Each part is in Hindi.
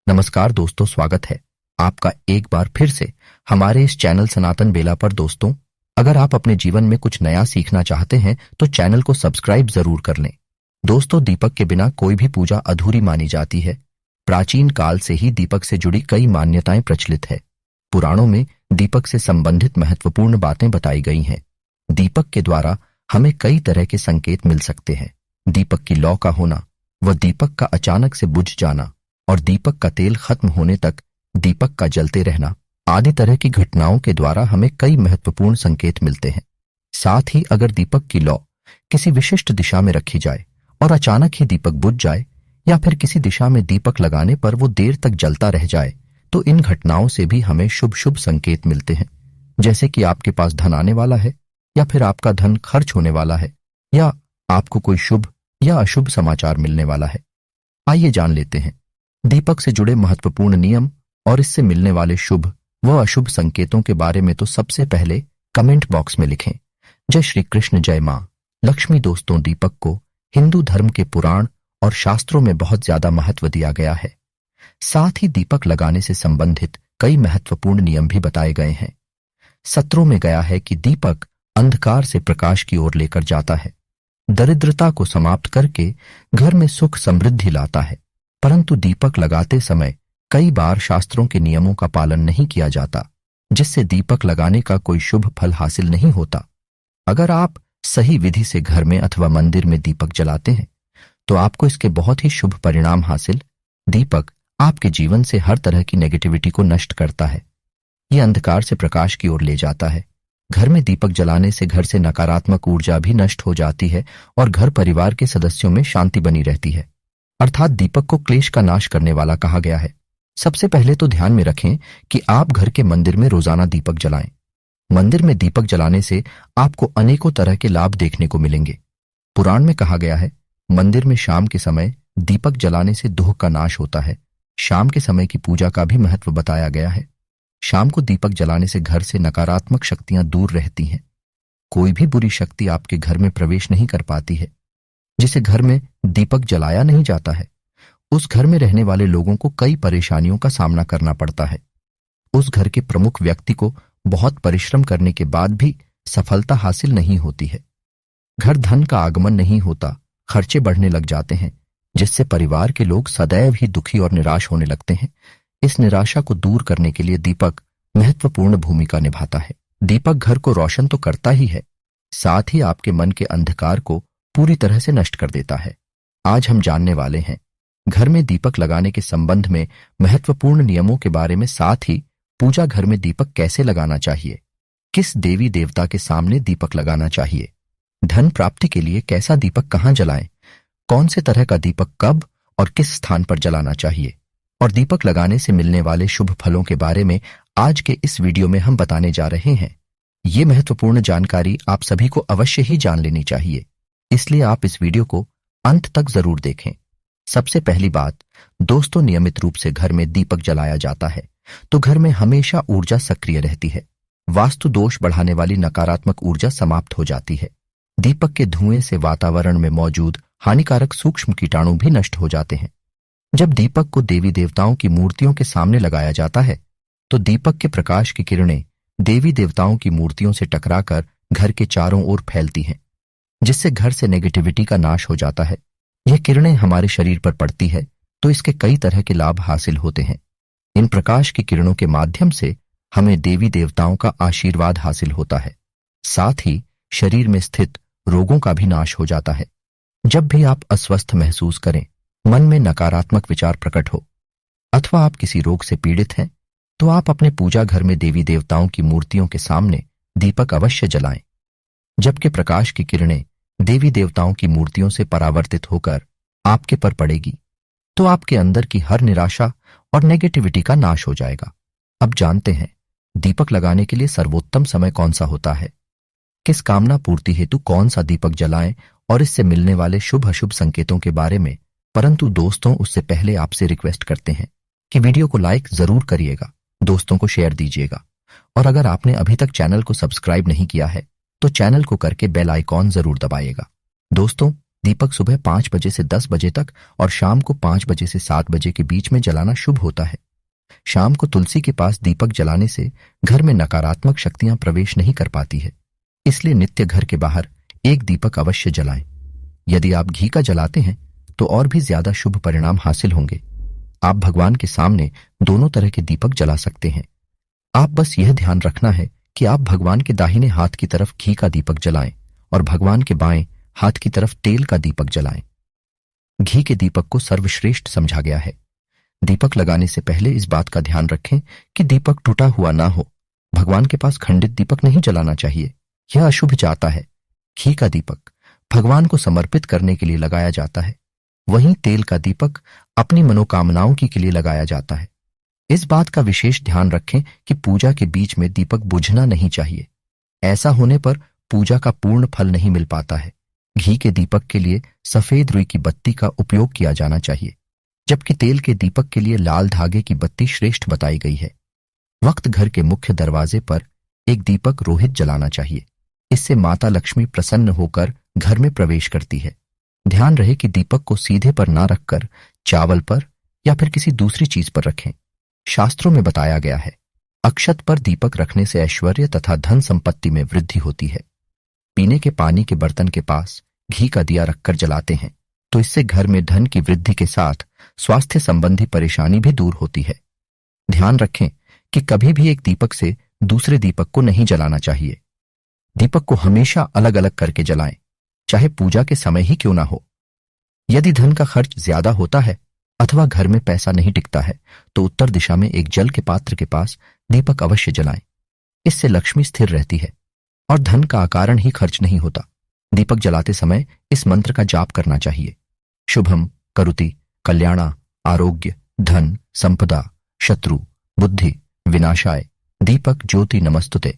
नमस्कार दोस्तों, स्वागत है आपका एक बार फिर से हमारे इस चैनल सनातन बेला पर। दोस्तों, अगर आप अपने जीवन में कुछ नया सीखना चाहते हैं तो चैनल को सब्सक्राइब जरूर कर लें। दोस्तों, दीपक के बिना कोई भी पूजा अधूरी मानी जाती है। प्राचीन काल से ही दीपक से जुड़ी कई मान्यताएं प्रचलित है। पुराणों में दीपक से संबंधित महत्वपूर्ण बातें बताई गई हैं। दीपक के द्वारा हमें कई तरह के संकेत मिल सकते हैं। दीपक की लौ का होना, व दीपक का अचानक से बुझ जाना और दीपक का तेल खत्म होने तक दीपक का जलते रहना आदि तरह की घटनाओं के द्वारा हमें कई महत्वपूर्ण संकेत मिलते हैं। साथ ही अगर दीपक की लौ किसी विशिष्ट दिशा में रखी जाए और अचानक ही दीपक बुझ जाए या फिर किसी दिशा में दीपक लगाने पर वो देर तक जलता रह जाए तो इन घटनाओं से भी हमें शुभ शुभ संकेत मिलते हैं। जैसे कि आपके पास धन आने वाला है, या फिर आपका धन खर्च होने वाला है, या आपको कोई शुभ या अशुभ समाचार मिलने वाला है। आइए जान लेते हैं दीपक से जुड़े महत्वपूर्ण नियम और इससे मिलने वाले शुभ व अशुभ संकेतों के बारे में। तो सबसे पहले कमेंट बॉक्स में लिखें, जय श्री कृष्ण, जय मां लक्ष्मी। दोस्तों, दीपक को हिंदू धर्म के पुराण और शास्त्रों में बहुत ज्यादा महत्व दिया गया है। साथ ही दीपक लगाने से संबंधित कई महत्वपूर्ण नियम भी बताए गए हैं। सत्रों में गया है कि दीपक अंधकार से प्रकाश की ओर लेकर जाता है, दरिद्रता को समाप्त करके घर में सुख समृद्धि लाता है। परंतु दीपक लगाते समय कई बार शास्त्रों के नियमों का पालन नहीं किया जाता, जिससे दीपक लगाने का कोई शुभ फल हासिल नहीं होता। अगर आप सही विधि से घर में अथवा मंदिर में दीपक जलाते हैं तो आपको इसके बहुत ही शुभ परिणाम हासिल। दीपक आपके जीवन से हर तरह की नेगेटिविटी को नष्ट करता है। यह अंधकार से प्रकाश की ओर ले जाता है। घर में दीपक जलाने से घर से नकारात्मक ऊर्जा भी नष्ट हो जाती है और घर परिवार के सदस्यों में शांति बनी रहती है। अर्थात दीपक को क्लेश का नाश करने वाला कहा गया है। सबसे पहले तो ध्यान में रखें कि आप घर के मंदिर में रोजाना दीपक जलाएं। मंदिर में दीपक जलाने से आपको अनेकों तरह के लाभ देखने को मिलेंगे। पुराण में कहा गया है, मंदिर में शाम के समय दीपक जलाने से दोह का नाश होता है। शाम के समय की पूजा का भी महत्व बताया गया है। शाम को दीपक जलाने से घर से नकारात्मक शक्तियां दूर रहती हैं। कोई भी बुरी शक्ति आपके घर में प्रवेश नहीं कर पाती है। जिसे घर में दीपक जलाया नहीं जाता है, उस घर में रहने वाले लोगों को कई परेशानियों का सामना करना पड़ता है। उस घर के प्रमुख व्यक्ति को बहुत परिश्रम करने के बाद भी सफलता हासिल नहीं होती है। घर धन का आगमन नहीं होता, खर्चे बढ़ने लग जाते हैं, जिससे परिवार के लोग सदैव ही दुखी और निराश होने लगते हैं। इस निराशा को दूर करने के लिए दीपक महत्वपूर्ण भूमिका निभाता है। दीपक घर को रोशन तो करता ही है, साथ ही आपके मन के अंधकार को पूरी तरह से नष्ट कर देता है। आज हम जानने वाले हैं घर में दीपक लगाने के संबंध में महत्वपूर्ण नियमों के बारे में, साथ ही पूजा घर में दीपक कैसे लगाना चाहिए, किस देवी देवता के सामने दीपक लगाना चाहिए, धन प्राप्ति के लिए कैसा दीपक कहां जलाएं, कौन से तरह का दीपक कब और किस स्थान पर जलाना चाहिए, और दीपक लगाने से मिलने वाले शुभ फलों के बारे में आज के इस वीडियो में हम बताने जा रहे हैं। ये महत्वपूर्ण जानकारी आप सभी को अवश्य ही जान लेनी चाहिए, इसलिए आप इस वीडियो को अंत तक जरूर देखें। सबसे पहली बात, दोस्तों, नियमित रूप से घर में दीपक जलाया जाता है तो घर में हमेशा ऊर्जा सक्रिय रहती है। वास्तु दोष बढ़ाने वाली नकारात्मक ऊर्जा समाप्त हो जाती है। दीपक के धुएं से वातावरण में मौजूद हानिकारक सूक्ष्म कीटाणु भी नष्ट हो जाते हैं। जब दीपक को देवी देवताओं की मूर्तियों के सामने लगाया जाता है तो दीपक के प्रकाश की किरणें देवी देवताओं की मूर्तियों से टकराकर घर के चारों ओर फैलती हैं, जिससे घर से नेगेटिविटी का नाश हो जाता है। यह किरणें हमारे शरीर पर पड़ती है तो इसके कई तरह के लाभ हासिल होते हैं। इन प्रकाश की किरणों के माध्यम से हमें देवी देवताओं का आशीर्वाद हासिल होता है। साथ ही शरीर में स्थित रोगों का भी नाश हो जाता है। जब भी आप अस्वस्थ महसूस करें, मन में नकारात्मक विचार प्रकट हो, अथवा आप किसी रोग से पीड़ित हैं, तो आप अपने पूजा घर में देवी देवताओं की मूर्तियों के सामने दीपक अवश्य जलाएं। जबकि प्रकाश की किरणें देवी देवताओं की मूर्तियों से परावर्तित होकर आपके पर पड़ेगी तो आपके अंदर की हर निराशा और नेगेटिविटी का नाश हो जाएगा। अब जानते हैं दीपक लगाने के लिए सर्वोत्तम समय कौन सा होता है, किस कामना पूर्ति हेतु कौन सा दीपक जलाएं और इससे मिलने वाले शुभ अशुभ संकेतों के बारे में। परंतु दोस्तों, उससे पहले आपसे रिक्वेस्ट करते हैं कि वीडियो को लाइक जरूर करिएगा, दोस्तों को शेयर दीजिएगा, और अगर आपने अभी तक चैनल को सब्सक्राइब नहीं किया है तो चैनल को करके बेल आइकॉन जरूर दबाइएगा। दोस्तों, दीपक सुबह 5 बजे से 10 बजे तक और शाम को 5 बजे से 7 बजे के बीच में जलाना शुभ होता है। शाम को तुलसी के पास दीपक जलाने से घर में नकारात्मक शक्तियां प्रवेश नहीं कर पाती है, इसलिए नित्य घर के बाहर एक दीपक अवश्य जलाएं। यदि आप घी का जलाते हैं तो और भी ज्यादा शुभ परिणाम हासिल होंगे। आप भगवान के सामने दोनों तरह के दीपक जला सकते हैं। आप बस यह ध्यान रखना है कि आप भगवान के दाहिने हाथ की तरफ घी का दीपक जलाएं और भगवान के बाएं हाथ की तरफ तेल का दीपक जलाएं। घी के दीपक को सर्वश्रेष्ठ समझा गया है। दीपक लगाने से पहले इस बात का ध्यान रखें कि दीपक टूटा हुआ ना हो। भगवान के पास खंडित दीपक नहीं जलाना चाहिए, यह अशुभ जाता है। घी का दीपक भगवान को समर्पित करने के लिए लगाया जाता है, वहीं तेल का दीपक अपनी मनोकामनाओं के लिए लगाया जाता है। इस बात का विशेष ध्यान रखें कि पूजा के बीच में दीपक बुझना नहीं चाहिए। ऐसा होने पर पूजा का पूर्ण फल नहीं मिल पाता है। घी के दीपक के लिए सफेद रुई की बत्ती का उपयोग किया जाना चाहिए, जबकि तेल के दीपक के लिए लाल धागे की बत्ती श्रेष्ठ बताई गई है। वक्त घर के मुख्य दरवाजे पर एक दीपक रोहित जलाना चाहिए। इससे माता लक्ष्मी प्रसन्न होकर घर में प्रवेश करती है। ध्यान रहे कि दीपक को सीधे पर ना रखकर चावल पर या फिर किसी दूसरी चीज पर रखें। शास्त्रों में बताया गया है, अक्षत पर दीपक रखने से ऐश्वर्य तथा धन संपत्ति में वृद्धि होती है। पीने के पानी के बर्तन के पास घी का दिया रखकर जलाते हैं तो इससे घर में धन की वृद्धि के साथ स्वास्थ्य संबंधी परेशानी भी दूर होती है। ध्यान रखें कि कभी भी एक दीपक से दूसरे दीपक को नहीं जलाना चाहिए। दीपक को हमेशा अलग अलग करके जलाएं, चाहे पूजा के समय ही क्यों ना हो। यदि धन का खर्च ज्यादा होता है अथवा घर में पैसा नहीं टिकता है तो उत्तर दिशा में एक जल के पात्र के पास दीपक अवश्य जलाएं। इससे लक्ष्मी स्थिर रहती है और धन का अकारण ही खर्च नहीं होता। दीपक जलाते समय इस मंत्र का जाप करना चाहिए। शुभम करुति कल्याणा आरोग्य धन संपदा शत्रु बुद्धि विनाशाय दीपक ज्योति नमस्तुते।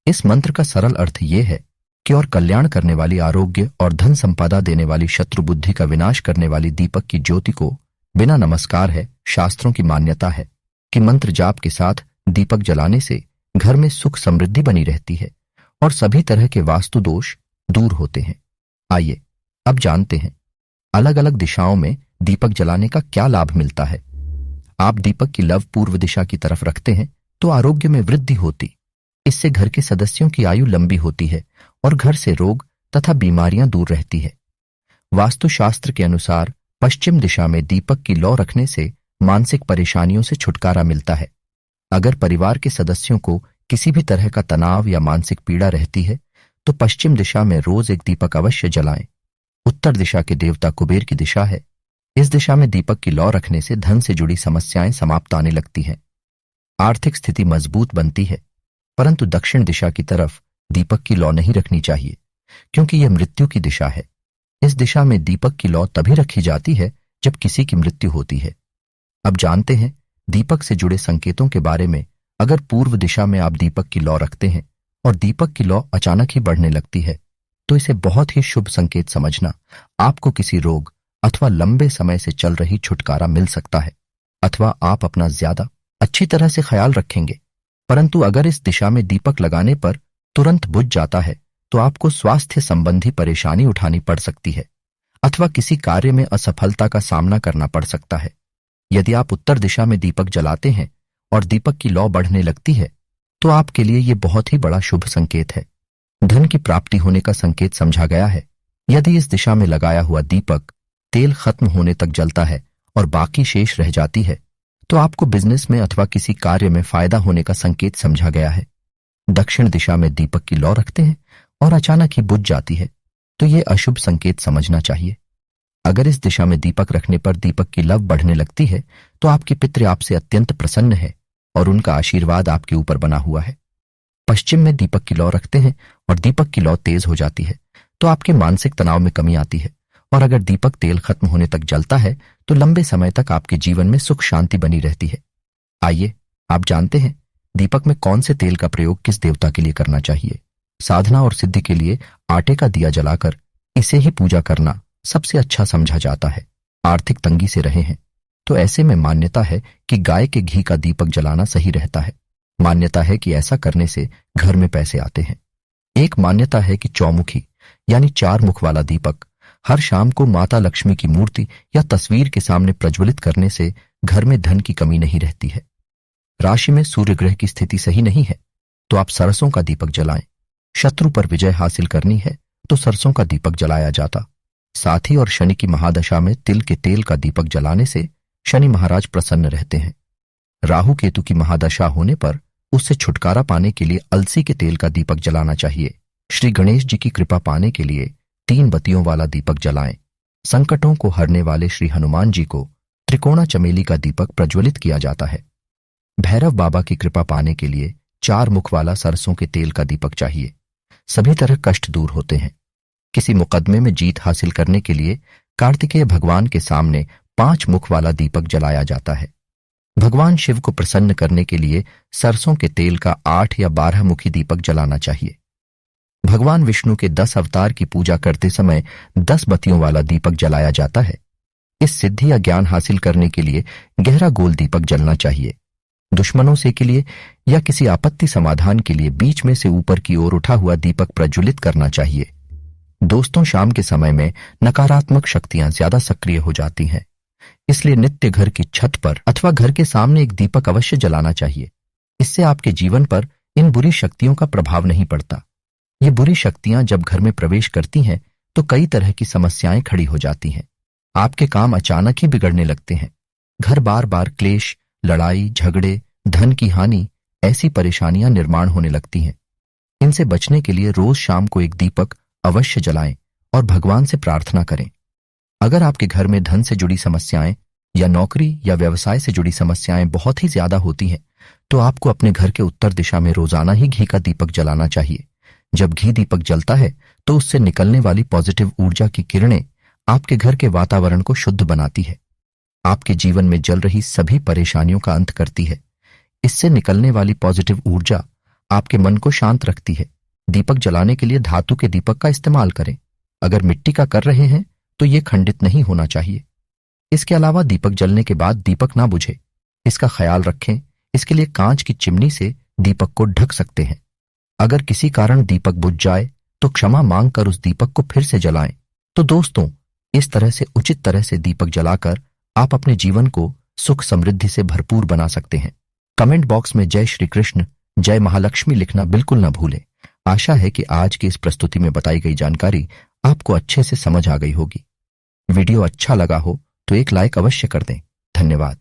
इस मंत्र का सरल अर्थ यह है कि और कल्याण करने वाली आरोग्य और धन संपदा देने वाली शत्रु बुद्धि का विनाश करने वाली दीपक की ज्योति को बिना नमस्कार है। शास्त्रों की मान्यता है कि मंत्र जाप के साथ दीपक जलाने से घर में सुख समृद्धि बनी रहती है और सभी तरह के वास्तु दोष दूर होते हैं। आइए अब जानते हैं अलग अलग दिशाओं में दीपक जलाने का क्या लाभ मिलता है। आप दीपक की लव पूर्व दिशा की तरफ रखते हैं तो आरोग्य में वृद्धि होती, इससे घर के सदस्यों की आयु लंबी होती है और घर से रोग तथा बीमारियां दूर रहती है। वास्तुशास्त्र के अनुसार पश्चिम दिशा में दीपक की लौ रखने से मानसिक परेशानियों से छुटकारा मिलता है। अगर परिवार के सदस्यों को किसी भी तरह का तनाव या मानसिक पीड़ा रहती है तो पश्चिम दिशा में रोज एक दीपक अवश्य जलाएं। उत्तर दिशा के देवता कुबेर की दिशा है। इस दिशा में दीपक की लौ रखने से धन से जुड़ी समस्याएं समाप्त आने लगती हैं, आर्थिक स्थिति मजबूत बनती है। परंतु दक्षिण दिशा की तरफ दीपक की लौ नहीं रखनी चाहिए, क्योंकि यह मृत्यु की दिशा है। इस दिशा में दीपक की लौ तभी रखी जाती है जब किसी की मृत्यु होती है। अब जानते हैं दीपक से जुड़े संकेतों के बारे में। अगर पूर्व दिशा में आप दीपक की लौ रखते हैं और दीपक की लौ अचानक ही बढ़ने लगती है तो इसे बहुत ही शुभ संकेत समझना। आपको किसी रोग अथवा लंबे समय से चल रही छुटकारा मिल सकता है, अथवा आप अपना ज्यादा अच्छी तरह से ख्याल रखेंगे। परंतु अगर इस दिशा में दीपक लगाने पर तुरंत बुझ जाता है तो आपको स्वास्थ्य संबंधी परेशानी उठानी पड़ सकती है अथवा किसी कार्य में असफलता का सामना करना पड़ सकता है। यदि आप उत्तर दिशा में दीपक जलाते हैं और दीपक की लौ बढ़ने लगती है तो आपके लिए यह बहुत ही बड़ा शुभ संकेत है। धन की प्राप्ति होने का संकेत समझा गया है। यदि इस दिशा में लगाया हुआ दीपक तेल खत्म होने तक जलता है और बाकी शेष रह जाती है तो आपको बिजनेस में अथवा किसी कार्य में फायदा होने का संकेत समझा गया है। दक्षिण दिशा में दीपक की लौ रखते हैं और अचानक ही बुझ जाती है तो यह अशुभ संकेत समझना चाहिए। अगर इस दिशा में दीपक रखने पर दीपक की लव बढ़ने लगती है तो आपके पितृ आपसे अत्यंत प्रसन्न है और उनका आशीर्वाद आपके ऊपर बना हुआ है। पश्चिम में दीपक की लौ रखते हैं और दीपक की लौ तेज हो जाती है तो आपके मानसिक तनाव में कमी आती है, और अगर दीपक तेल खत्म होने तक जलता है तो लंबे समय तक आपके जीवन में सुख शांति बनी रहती है। आइए आप जानते हैं दीपक में कौन से तेल का प्रयोग किस देवता के लिए करना चाहिए। साधना और सिद्धि के लिए आटे का दिया जलाकर इसे ही पूजा करना सबसे अच्छा समझा जाता है। आर्थिक तंगी से रहे हैं तो ऐसे में मान्यता है कि गाय के घी का दीपक जलाना सही रहता है। मान्यता है कि ऐसा करने से घर में पैसे आते हैं। एक मान्यता है कि चौमुखी यानी 4 मुख वाला दीपक हर शाम को माता लक्ष्मी की मूर्ति या तस्वीर के सामने प्रज्वलित करने से घर में धन की कमी नहीं रहती है। राशि में सूर्य ग्रह की स्थिति सही नहीं है तो आप सरसों का दीपक जलाएं। शत्रु पर विजय हासिल करनी है तो सरसों का दीपक जलाया जाता। साथ ही और शनि की महादशा में तिल के तेल का दीपक जलाने से शनि महाराज प्रसन्न रहते हैं। राहु केतु की महादशा होने पर उससे छुटकारा पाने के लिए अलसी के तेल का दीपक जलाना चाहिए। श्री गणेश जी की कृपा पाने के लिए 3 बत्तियों वाला दीपक जलाएं। संकटों को हरने वाले श्री हनुमान जी को त्रिकोणा चमेली का दीपक प्रज्वलित किया जाता है। भैरव बाबा की कृपा पाने के लिए 4 मुख वाला सरसों के तेल का दीपक चाहिए। सभी तरह कष्ट दूर होते हैं। किसी मुकदमे में जीत हासिल करने के लिए कार्तिकेय भगवान के सामने 5 मुख वाला दीपक जलाया जाता है। भगवान शिव को प्रसन्न करने के लिए सरसों के तेल का 8 या 12 मुखी दीपक जलाना चाहिए। भगवान विष्णु के 10 अवतार की पूजा करते समय 10 बत्तियों वाला दीपक जलाया जाता है। इस सिद्धि या ज्ञान हासिल करने के लिए गहरा गोल दीपक जलना चाहिए। दुश्मनों से के लिए या किसी आपत्ति समाधान के लिए बीच में से ऊपर की ओर उठा हुआ दीपक प्रज्वलित करना चाहिए। दोस्तों, शाम के समय में नकारात्मक शक्तियां ज्यादा सक्रिय हो जाती हैं, इसलिए नित्य घर की छत पर अथवा घर के सामने एक दीपक अवश्य जलाना चाहिए। इससे आपके जीवन पर इन बुरी शक्तियों का प्रभाव नहीं पड़ता। ये बुरी शक्तियां जब घर में प्रवेश करती हैं तो कई तरह की समस्याएं खड़ी हो जाती हैं। आपके काम अचानक ही बिगड़ने लगते हैं। घर बार बार क्लेश, लड़ाई झगड़े, धन की हानि, ऐसी परेशानियां निर्माण होने लगती हैं। इनसे बचने के लिए रोज शाम को एक दीपक अवश्य जलाएं और भगवान से प्रार्थना करें। अगर आपके घर में धन से जुड़ी समस्याएं या नौकरी या व्यवसाय से जुड़ी समस्याएं बहुत ही ज्यादा होती हैं तो आपको अपने घर के उत्तर दिशा में रोजाना ही घी का दीपक जलाना चाहिए। जब घी दीपक जलता है तो उससे निकलने वाली पॉजिटिव ऊर्जा की किरणें आपके घर के वातावरण को शुद्ध बनाती है, आपके जीवन में चल रही सभी परेशानियों का अंत करती है। इससे निकलने वाली पॉजिटिव ऊर्जा आपके मन को शांत रखती है। दीपक जलाने के लिए धातु के दीपक का इस्तेमाल करें। अगर मिट्टी का कर रहे हैं तो ये खंडित नहीं होना चाहिए। इसके अलावा दीपक जलने के बाद दीपक ना बुझे, इसका ख्याल रखें। इसके लिए कांच की चिमनी से दीपक को ढक सकते हैं। अगर किसी कारण दीपक बुझ जाए तो क्षमा मांगकर उस दीपक को फिर से जलाएं। तो दोस्तों, इस तरह से उचित तरह से दीपक जलाकर आप अपने जीवन को सुख समृद्धि से भरपूर बना सकते हैं। कमेंट बॉक्स में जय श्री कृष्ण, जय महालक्ष्मी लिखना बिल्कुल न भूलें। आशा है कि आज की इस प्रस्तुति में बताई गई जानकारी आपको अच्छे से समझ आ गई होगी। वीडियो अच्छा लगा हो तो एक लाइक अवश्य कर दें। धन्यवाद।